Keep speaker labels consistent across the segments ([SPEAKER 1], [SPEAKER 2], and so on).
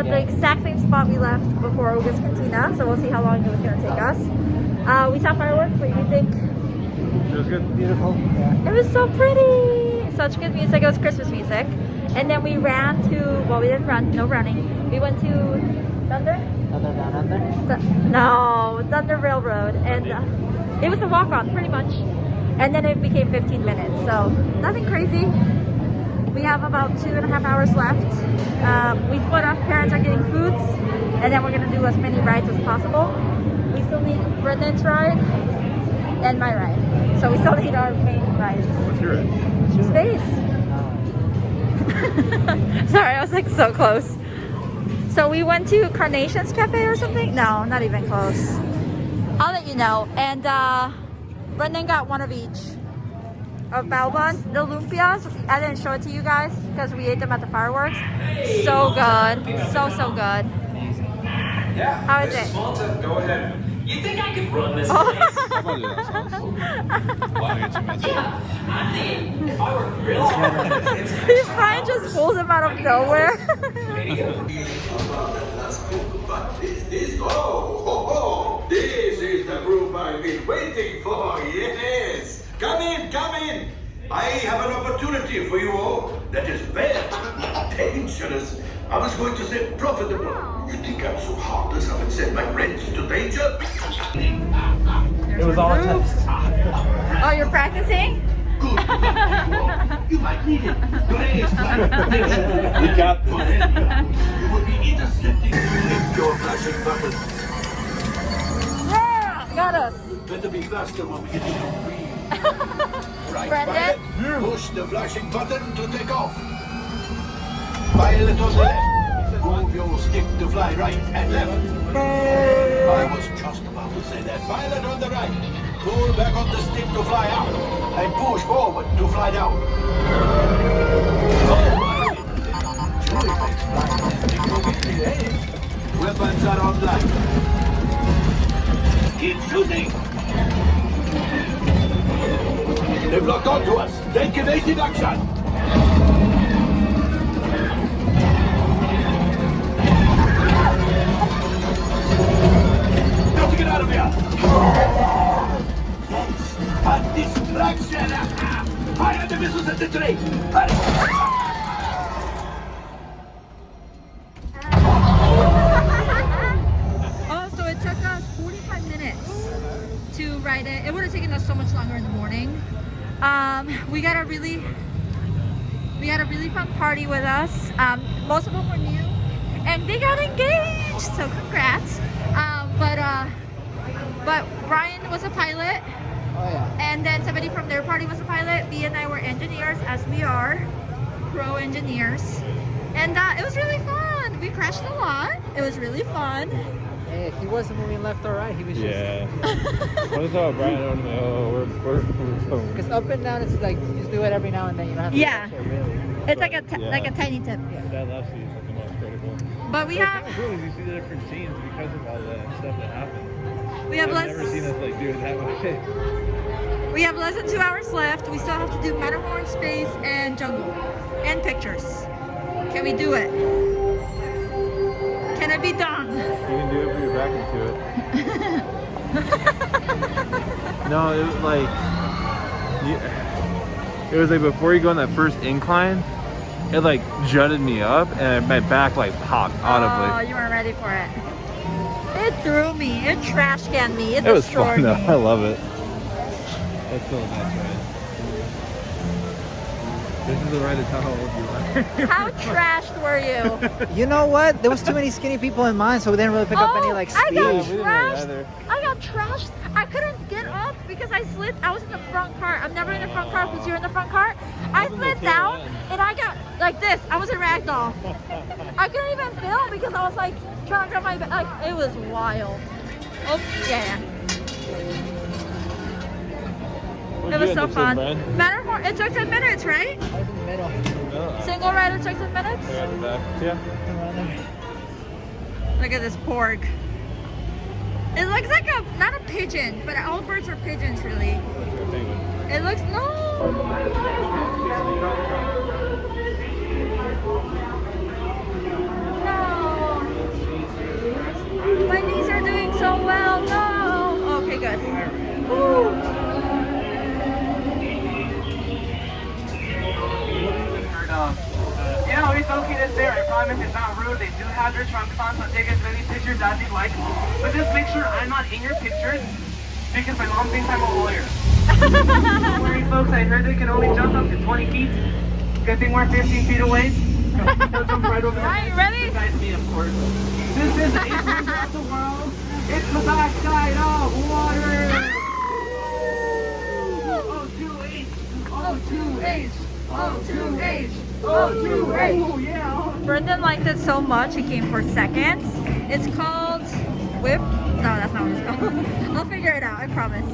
[SPEAKER 1] at the exact same spot we left before Uga's Cantina, so we'll see how long it was gonna take us. We saw fireworks. What do you think?
[SPEAKER 2] It was good.
[SPEAKER 3] Beautiful. Yeah.
[SPEAKER 1] It was so pretty. Such good music. It was Christmas music. And then we ran to, well, we didn't run, no running. We went to Thunder?
[SPEAKER 3] Thunder Down Under?
[SPEAKER 1] No, Thunder Railroad. And it was a walk-on, pretty much. And then it became 15 minutes, so nothing crazy. We have about 2.5 hours left. We split up, parents are getting foods, and then we're gonna do as many rides as possible. We still need Brendan's ride and my ride. So we still need our main rides.
[SPEAKER 2] What's your ride?
[SPEAKER 1] Space. Sorry, I was like so close. So we went to Carnation's Cafe or something? No, not even close. I'll let you know. And Brendan got one of each of Balbons. The lumpias, I didn't show it to you guys because we ate them at the fireworks. So good. So good.
[SPEAKER 4] Yeah.
[SPEAKER 1] How is it?
[SPEAKER 4] Small tip, go ahead. You think I could run this place?
[SPEAKER 2] How about that sauce? Wow, I got too much.
[SPEAKER 4] I'm thinking, if I were really
[SPEAKER 1] Brian just pulls him out of nowhere.
[SPEAKER 5] But this is the group I've been waiting for, yes. Come in. I have an opportunity for you all that is very dangerous. I was going to say profitable. You think I'm so heartless I would send my friends to danger?
[SPEAKER 3] It was all a test.
[SPEAKER 1] Oh, you're practicing?
[SPEAKER 5] Good. You might need it. Grace,
[SPEAKER 2] We got this.
[SPEAKER 5] you will be intercepting. Hit your flashing button.
[SPEAKER 1] Yeah, got us.
[SPEAKER 5] Better be faster when we get to the green. Right,
[SPEAKER 1] Brendan?
[SPEAKER 5] Violet, push the flashing button to take off. Violet on the left. Move your stick to fly right and left. I was just about to say that. Violet on the right. Pull back on the stick to fly out. And push forward to fly down. Julie makes flying lifting look easy, eh? Weapons are online. Keep shooting. They've locked onto us. Take evasive action. Got to get out of here. That's a distraction. Fire the missiles at the tree.
[SPEAKER 1] Oh, so it took us 45 minutes to ride it. It would have taken us so much longer in the morning. We got a really fun party with us. Most of them were new, and they got engaged. So congrats. But Brian was a pilot,
[SPEAKER 3] Oh yeah.
[SPEAKER 1] and then somebody from their party was a pilot. B and I were engineers, as we are pro engineers, and it was really fun. We crashed a lot. It was really fun.
[SPEAKER 3] Hey, he wasn't moving left or right. He was
[SPEAKER 2] Yeah. What is that, Brian? I don't know. We're
[SPEAKER 3] just. Because up and down, it's like you just do it every now and then. You don't have to.
[SPEAKER 1] Yeah.
[SPEAKER 3] Touch it, really.
[SPEAKER 1] It's like
[SPEAKER 2] Yeah.
[SPEAKER 1] like a tiny tip.
[SPEAKER 2] that left seat is like the most critical.
[SPEAKER 1] But we
[SPEAKER 2] What's
[SPEAKER 1] have
[SPEAKER 2] kind of cool is you see the different scenes because of all the stuff that happened.
[SPEAKER 1] less.
[SPEAKER 2] I've never seen us like do it that way.
[SPEAKER 1] We have less than 2 hours left. We still have to do Matterhorn, Space, and Jungle, and pictures. Can we do it? Can it be done?
[SPEAKER 2] You can do it, put your back into it. No, it was like, it was like before you go on that first incline, it like jutted me up and my back like popped audibly.
[SPEAKER 1] Oh, you weren't ready for it. It threw me. It trash canned me. It
[SPEAKER 2] It was
[SPEAKER 1] destroyed
[SPEAKER 2] fun though.
[SPEAKER 1] me.
[SPEAKER 2] I love it. That's so nice, right? This is the ride to tell how old you are.
[SPEAKER 1] How trashed were you?
[SPEAKER 3] You know what? There was too many skinny people in mine, so we didn't really pick up any like
[SPEAKER 1] I
[SPEAKER 3] speed.
[SPEAKER 1] got
[SPEAKER 2] we didn't really
[SPEAKER 1] trashed.
[SPEAKER 2] either.
[SPEAKER 1] I got trashed. I couldn't get up because I slid. I was in the front car. I'm never in the front car because you're in the front car. I
[SPEAKER 2] was in the
[SPEAKER 1] slid
[SPEAKER 2] tail
[SPEAKER 1] down
[SPEAKER 2] end.
[SPEAKER 1] and I got like this. I was a ragdoll. I couldn't even film because I was like trying to grab my back. Like, it was wild. Oh yeah.
[SPEAKER 2] Where'd
[SPEAKER 1] It
[SPEAKER 2] you
[SPEAKER 1] was so
[SPEAKER 2] end up
[SPEAKER 1] fun.
[SPEAKER 2] sitting, Brian?
[SPEAKER 1] Matterhorn. It took 10 minutes, right?
[SPEAKER 3] I was in the middle.
[SPEAKER 2] Oh,
[SPEAKER 1] Single rider took 10 minutes.
[SPEAKER 2] I got it back. Yeah.
[SPEAKER 3] Around there.
[SPEAKER 1] Look at this pork. It looks like not a pigeon, but all birds are pigeons, really. It looks no. good. Woo.
[SPEAKER 6] Yeah, it's located there. I promise it's not rude. They do have their trunks on, so take as many pictures as you like. But just make sure I'm not in your pictures because my mom thinks I'm a lawyer. Don't worry, folks. I heard they can only jump up to 20 feet. Good thing we're 15 feet away. They'll jump right over.
[SPEAKER 1] Alright, ready?
[SPEAKER 6] Besides me, of course. This is the Asian of the world. It's the backside of water. O2H. O2H. O2H. Oh, yeah.
[SPEAKER 1] Brendan liked it so much he came for seconds. It's called Whip. No, that's not what it's called. I'll figure it out, I promise.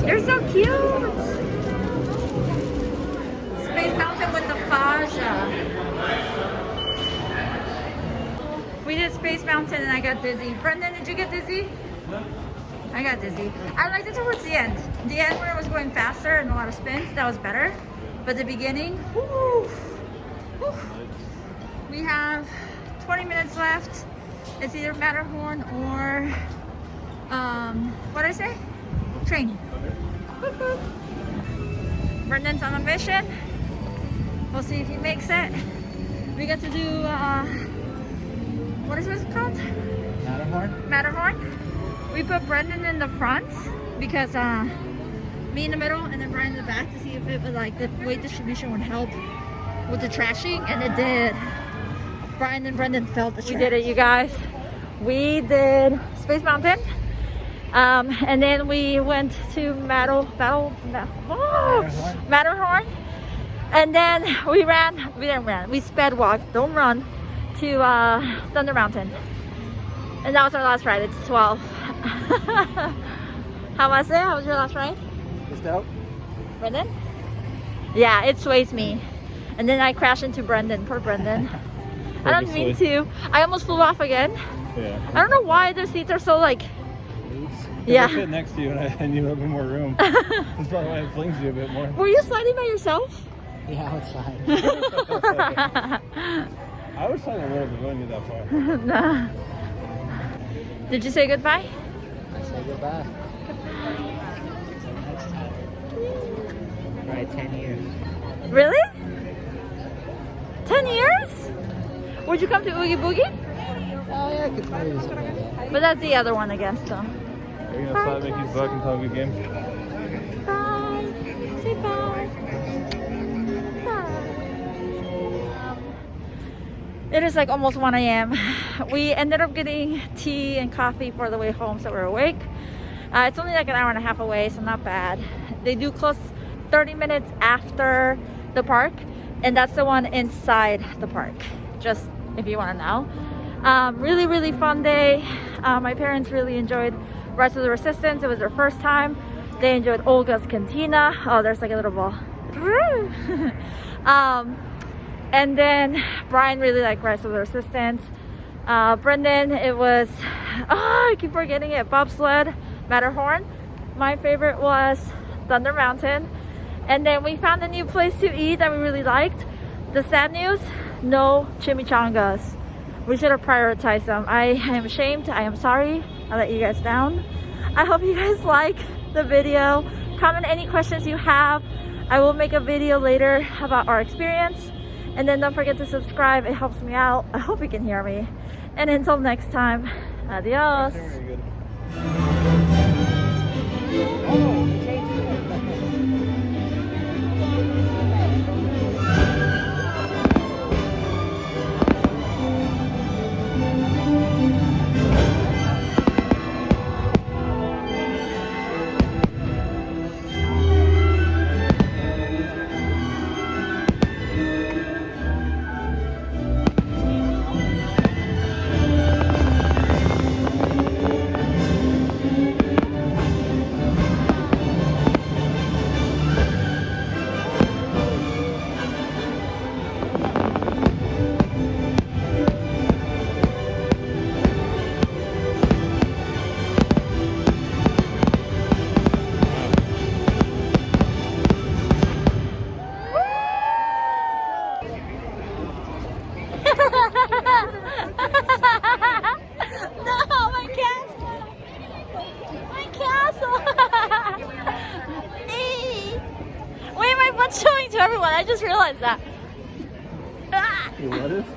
[SPEAKER 1] They're so cute! Space Mountain with the Faja. We did Space Mountain and I got dizzy. Brendan, did you get dizzy? I got dizzy. I liked it towards the end. The end where it was going faster and a lot of spins, that was better. But the beginning, whoo, whoo. We have 20 minutes left. It's either Matterhorn or, what did I say? Train. Brendan's on a mission. We'll see if he makes it. We got to do, what is this called?
[SPEAKER 3] Matterhorn?
[SPEAKER 1] Matterhorn. We put Brendan in the front because me in the middle and then Brian in the back to see if it would like the weight distribution would help with the trashing, and it did. Brian and Brendan felt that we did it, you guys. We did Space Mountain, and then we went to Matterhorn, and then we sped walked, don't run, to Thunder Mountain. And that was our last ride. It's 12. How was it? How was your last ride?
[SPEAKER 3] It's dope.
[SPEAKER 1] Brendan? Yeah, it sways me. And then I crashed into Brendan. Poor Brendan. I don't mean to. I almost flew off again.
[SPEAKER 2] Yeah.
[SPEAKER 1] I don't know why their seats are so like...
[SPEAKER 2] Yeah. I sit next to you and you have more room. That's probably why it flings you a bit more.
[SPEAKER 1] Were you sliding by yourself?
[SPEAKER 3] Yeah, I was fine.
[SPEAKER 2] I was trying to roll the going you that far.
[SPEAKER 1] Nah. Did you say goodbye?
[SPEAKER 3] I say goodbye. Until next time. Right, 10 years.
[SPEAKER 1] Really? 10 years? Would you come to Oogie Boogie?
[SPEAKER 3] Oh yeah, I could probably do something like that.
[SPEAKER 1] But that's the other one, I guess, so.
[SPEAKER 2] Are you gonna slide Mickey's buck and have a good game?
[SPEAKER 1] Bye. Say bye. Bye. It is like almost 1 a.m. We ended up getting tea and coffee for the way home, so we're awake. It's only like an hour and a half away, so not bad. They do close 30 minutes after the park, and that's the one inside the park, just if you want to know. Really, really fun day. My parents really enjoyed Rise of the Resistance. It was their first time. They enjoyed Olga's Cantina. Oh, there's like a little ball. And then Brian really liked Rise of the Resistance. Brendan, it was, I keep forgetting it, bobsled, Matterhorn. My favorite was Thunder Mountain. And then we found a new place to eat that we really liked. The sad news, no chimichangas. We should have prioritized them. I am ashamed, I am sorry, I let you guys down. I hope you guys like the video. Comment any questions you have. I will make a video later about our experience. And then don't forget to subscribe, it helps me out. I hope you can hear me. And until next time, adios.
[SPEAKER 2] Very good.
[SPEAKER 1] was that? Ah!
[SPEAKER 2] What is?